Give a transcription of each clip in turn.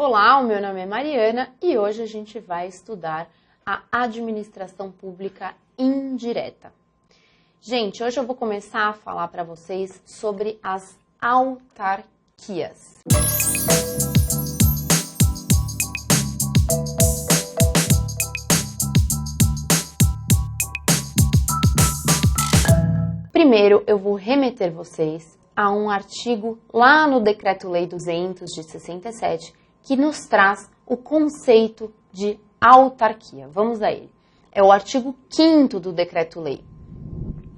Olá, o meu nome é Mariana e hoje a gente vai estudar a administração pública indireta. Gente, hoje eu vou começar a falar para vocês sobre as autarquias. Primeiro, eu vou remeter vocês a um artigo lá no Decreto-Lei 200 de 67, que nos traz o conceito de autarquia. Vamos a ele. É o artigo 5º do Decreto-Lei.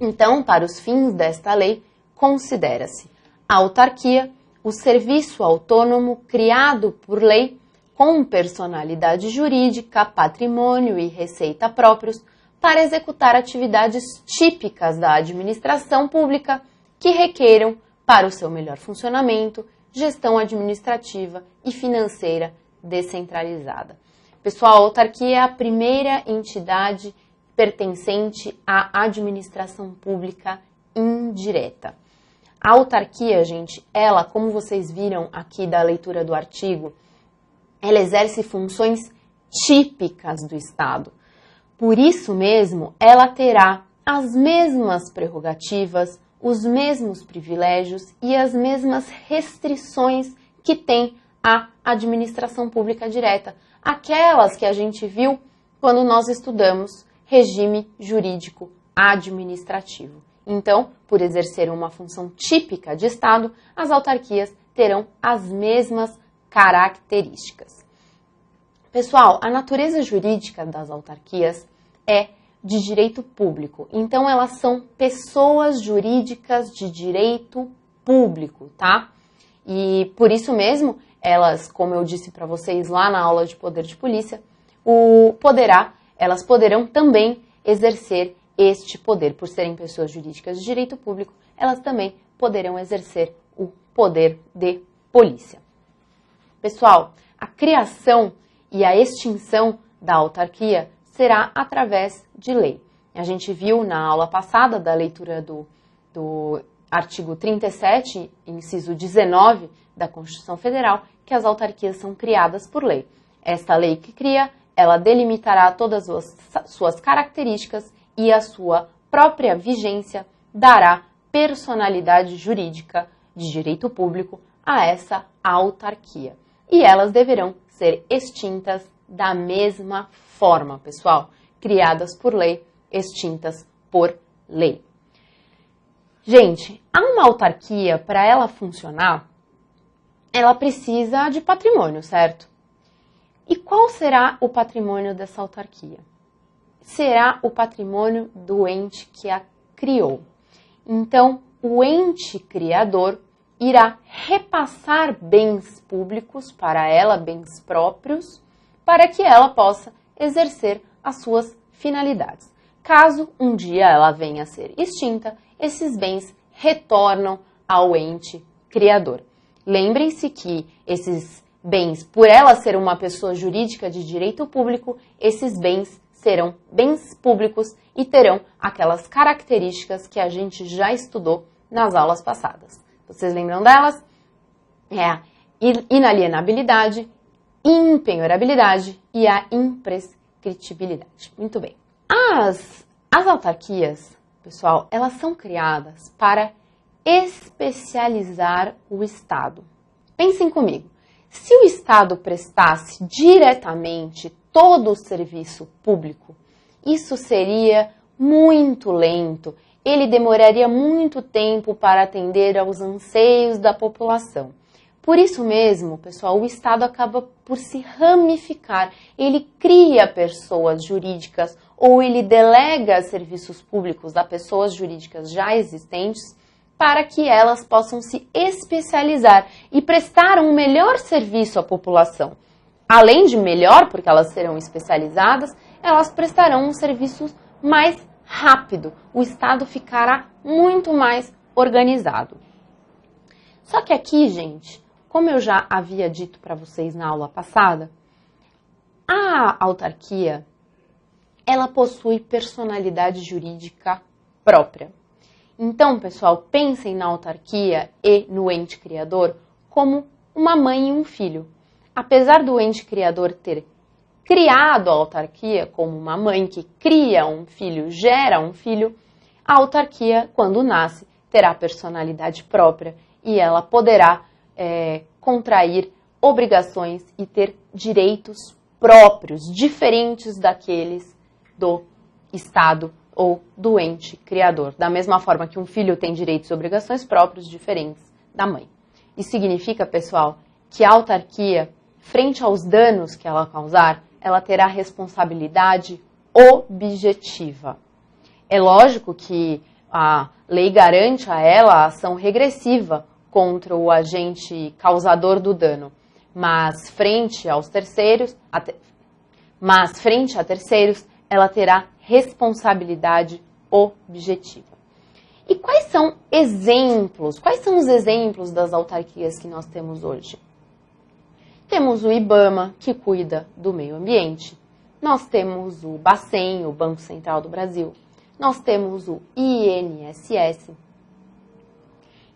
Então, para os fins desta lei, considera-se a autarquia o serviço autônomo criado por lei com personalidade jurídica, patrimônio e receita próprios para executar atividades típicas da administração pública que requeram, para o seu melhor funcionamento, gestão administrativa e financeira descentralizada. Pessoal, a autarquia é a primeira entidade pertencente à administração pública indireta. A autarquia, gente, ela, como vocês viram aqui da leitura do artigo, ela exerce funções típicas do Estado. Por isso mesmo, ela terá as mesmas prerrogativas, os mesmos privilégios e as mesmas restrições que tem a administração pública direta, aquelas que a gente viu quando nós estudamos regime jurídico administrativo. Então, por exercer uma função típica de Estado, as autarquias terão as mesmas características. Pessoal, a natureza jurídica das autarquias é de direito público. Então, elas são pessoas jurídicas de direito público, tá? E por isso mesmo, elas, como eu disse para vocês lá na aula de poder de polícia, elas poderão também exercer este poder. Por serem pessoas jurídicas de direito público, elas também poderão exercer o poder de polícia. Pessoal, a criação e a extinção da autarquia será através de lei. A gente viu na aula passada da leitura do artigo 37, inciso 19 da Constituição Federal, que as autarquias são criadas por lei. Esta lei que cria, ela delimitará todas as suas características e a sua própria vigência dará personalidade jurídica de direito público a essa autarquia. E elas deverão ser extintas da mesma forma, pessoal, criadas por lei, extintas por lei. Gente, uma autarquia, para ela funcionar, ela precisa de patrimônio, certo? E qual será o patrimônio dessa autarquia? Será o patrimônio do ente que a criou. Então, o ente criador irá repassar bens públicos para ela, bens próprios, para que ela possa exercer as suas finalidades. Caso um dia ela venha a ser extinta, esses bens retornam ao ente criador. Lembrem-se que esses bens, por ela ser uma pessoa jurídica de direito público, esses bens serão bens públicos e terão aquelas características que a gente já estudou nas aulas passadas. Vocês lembram delas? É a inalienabilidade, impenhorabilidade e a imprescritibilidade. Muito bem. As autarquias, pessoal, elas são criadas para especializar o Estado. Pensem comigo. Se o Estado prestasse diretamente todo o serviço público, isso seria muito lento. Ele demoraria muito tempo para atender aos anseios da população. Por isso mesmo, pessoal, o Estado acaba por se ramificar. Ele cria pessoas jurídicas ou ele delega serviços públicos a pessoas jurídicas já existentes para que elas possam se especializar e prestar um melhor serviço à população. Além de melhor, porque elas serão especializadas, elas prestarão um serviço mais rápido. O Estado ficará muito mais organizado. Só que aqui, gente, como eu já havia dito para vocês na aula passada, a autarquia, ela possui personalidade jurídica própria. Então, pessoal, pensem na autarquia e no ente criador como uma mãe e um filho. apesar do ente criador ter criado a autarquia, como uma mãe que cria um filho, gera um filho, a autarquia, quando nasce, terá personalidade própria e ela poderá contrair obrigações e ter direitos próprios, diferentes daqueles do Estado ou do ente criador. Da mesma forma que um filho tem direitos e obrigações próprios, diferentes da mãe. Isso significa, pessoal, que a autarquia, frente aos danos que ela causar, ela terá responsabilidade objetiva. É lógico que a lei garante a ela a ação regressiva contra o agente causador do dano, mas frente a terceiros, ela terá responsabilidade objetiva. E quais são os exemplos das autarquias que nós temos hoje? Temos o IBAMA, que cuida do meio ambiente. Nós temos o Bacen, o Banco Central do Brasil. Nós temos o INSS.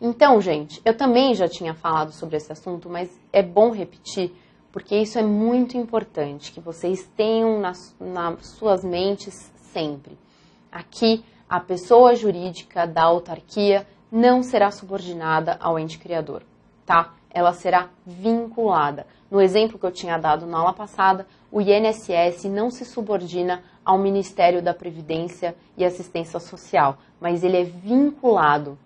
Então, gente, eu também já tinha falado sobre esse assunto, mas é bom repetir, porque isso é muito importante, que vocês tenham nas suas mentes sempre. Aqui, a pessoa jurídica da autarquia não será subordinada ao ente criador, tá? Ela será vinculada. No exemplo que eu tinha dado na aula passada, o INSS não se subordina ao Ministério da Previdência e Assistência Social, mas ele é vinculado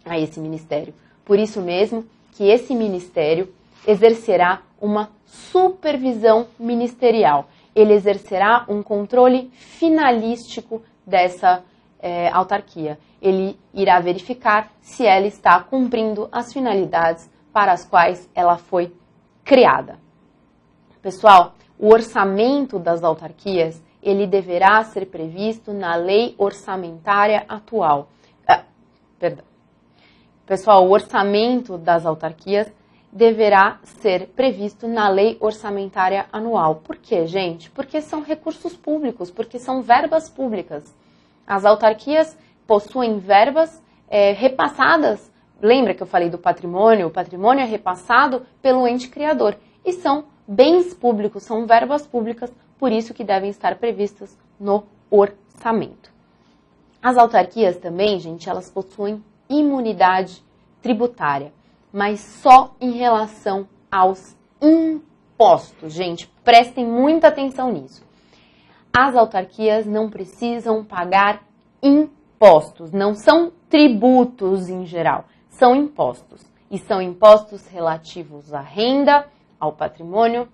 a esse ministério. Por isso mesmo que esse ministério exercerá uma supervisão ministerial. Ele exercerá um controle finalístico dessa autarquia. Ele irá verificar se ela está cumprindo as finalidades para as quais ela foi criada. Pessoal, o orçamento das autarquias, ele deverá ser previsto na lei orçamentária atual. Pessoal, o orçamento das autarquias deverá ser previsto na lei orçamentária anual. Por quê, gente? Porque são recursos públicos, porque são verbas públicas. As autarquias possuem verbas repassadas. Lembra que eu falei do patrimônio? O patrimônio é repassado pelo ente criador. E são bens públicos, são verbas públicas, por isso que devem estar previstas no orçamento. As autarquias também, gente, elas possuem imunidade tributária, mas só em relação aos impostos. Gente, prestem muita atenção nisso. As autarquias não precisam pagar impostos, não são tributos em geral, são impostos. E são impostos relativos à renda, ao patrimônio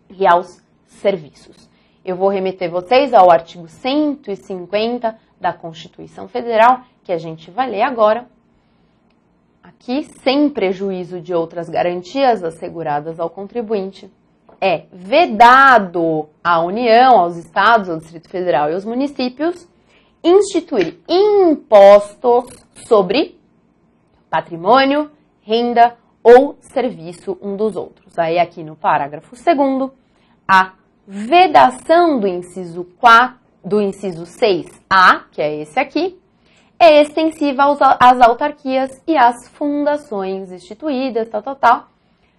e aos serviços. Eu vou remeter vocês ao artigo 150 da Constituição Federal, que a gente vai ler agora. Aqui, sem prejuízo de outras garantias asseguradas ao contribuinte, é vedado à União, aos estados, ao Distrito Federal e aos municípios instituir impostos sobre patrimônio, renda ou serviço um dos outros. Aí aqui no parágrafo 2º, a vedação do inciso 6A, que é esse aqui, é extensiva às autarquias e às fundações instituídas,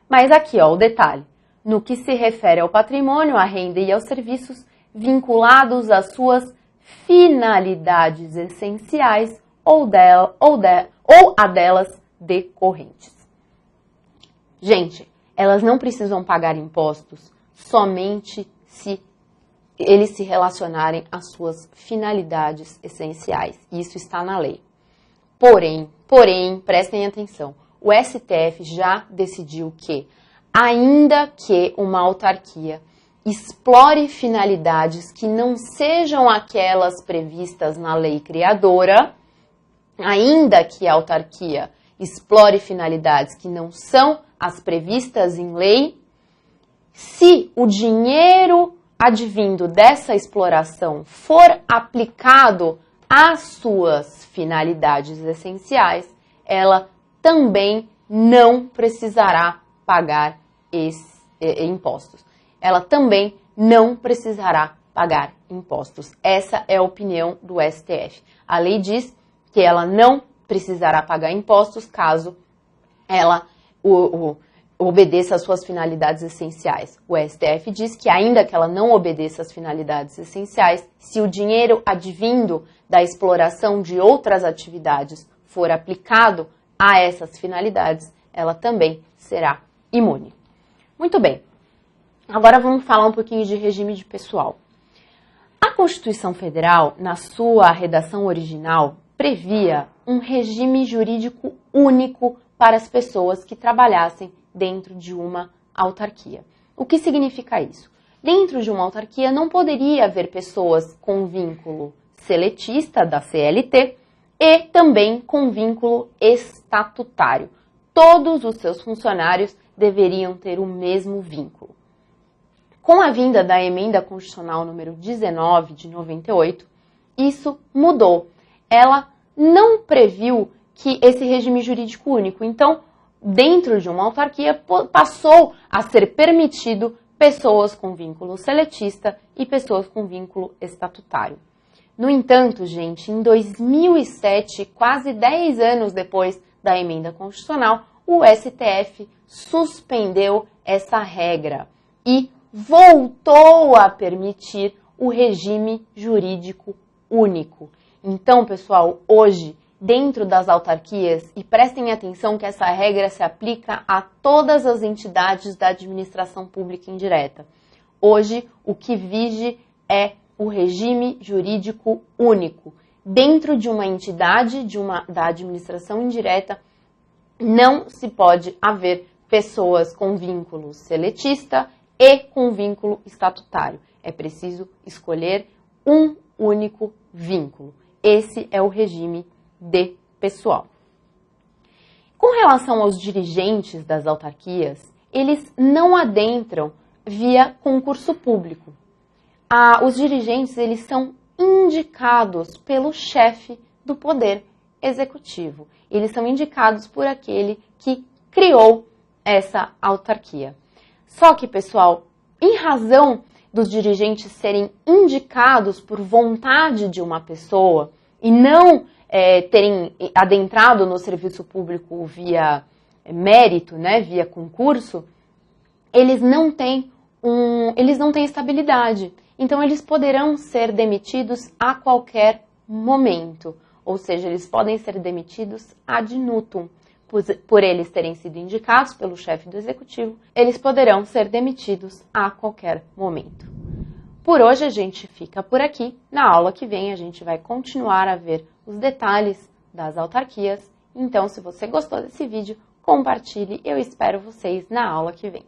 Mas aqui, ó, o detalhe. No que se refere ao patrimônio, à renda e aos serviços vinculados às suas finalidades essenciais ou a delas decorrentes. Gente, elas não precisam pagar impostos somente se eles se relacionarem às suas finalidades essenciais. Isso está na lei. Porém, prestem atenção, o STF já decidiu que, ainda que uma autarquia explore finalidades que não sejam aquelas previstas na lei criadora, ainda que a autarquia explore finalidades que não são as previstas em lei, se o dinheiro advindo dessa exploração for aplicado às suas finalidades essenciais, ela também não precisará pagar impostos. Ela também não precisará pagar impostos. Essa é a opinião do STF. A lei diz que ela não precisará pagar impostos caso ela obedeça às suas finalidades essenciais. O STF diz que ainda que ela não obedeça às finalidades essenciais, se o dinheiro advindo da exploração de outras atividades for aplicado a essas finalidades, ela também será imune. Muito bem, agora vamos falar um pouquinho de regime de pessoal. A Constituição Federal, na sua redação original, previa um regime jurídico único para as pessoas que trabalhassem dentro de uma autarquia. O que significa isso? Dentro de uma autarquia não poderia haver pessoas com vínculo seletista da CLT e também com vínculo estatutário. Todos os seus funcionários deveriam ter o mesmo vínculo. Com a vinda da Emenda Constitucional número 19 de 98, isso mudou. Ela não previu que esse regime jurídico único, então, dentro de uma autarquia, passou a ser permitido pessoas com vínculo seletista e pessoas com vínculo estatutário. No entanto, gente, em 2007, quase 10 anos depois da Emenda Constitucional, o STF suspendeu essa regra e voltou a permitir o regime jurídico único. Então, pessoal, hoje, dentro das autarquias, e prestem atenção que essa regra se aplica a todas as entidades da administração pública indireta. Hoje, o que vige é o regime jurídico único. Dentro de uma entidade da administração indireta, não se pode haver pessoas com vínculo seletista e com vínculo estatutário. É preciso escolher um único vínculo. Esse é o regime de pessoal. Com relação aos dirigentes das autarquias, eles não adentram via concurso público. Os dirigentes, eles são indicados pelo chefe do Poder Executivo. Eles são indicados por aquele que criou essa autarquia. Só que, pessoal, em razão dos dirigentes serem indicados por vontade de uma pessoa e não terem adentrado no serviço público via mérito, né, via concurso, eles não têm estabilidade. Então, eles poderão ser demitidos a qualquer momento. Ou seja, eles podem ser demitidos ad nutum. Por eles terem sido indicados pelo chefe do executivo, eles poderão ser demitidos a qualquer momento. Por hoje a gente fica por aqui. Na aula que vem a gente vai continuar a ver os detalhes das autarquias. Então, se você gostou desse vídeo, compartilhe. Eu espero vocês na aula que vem.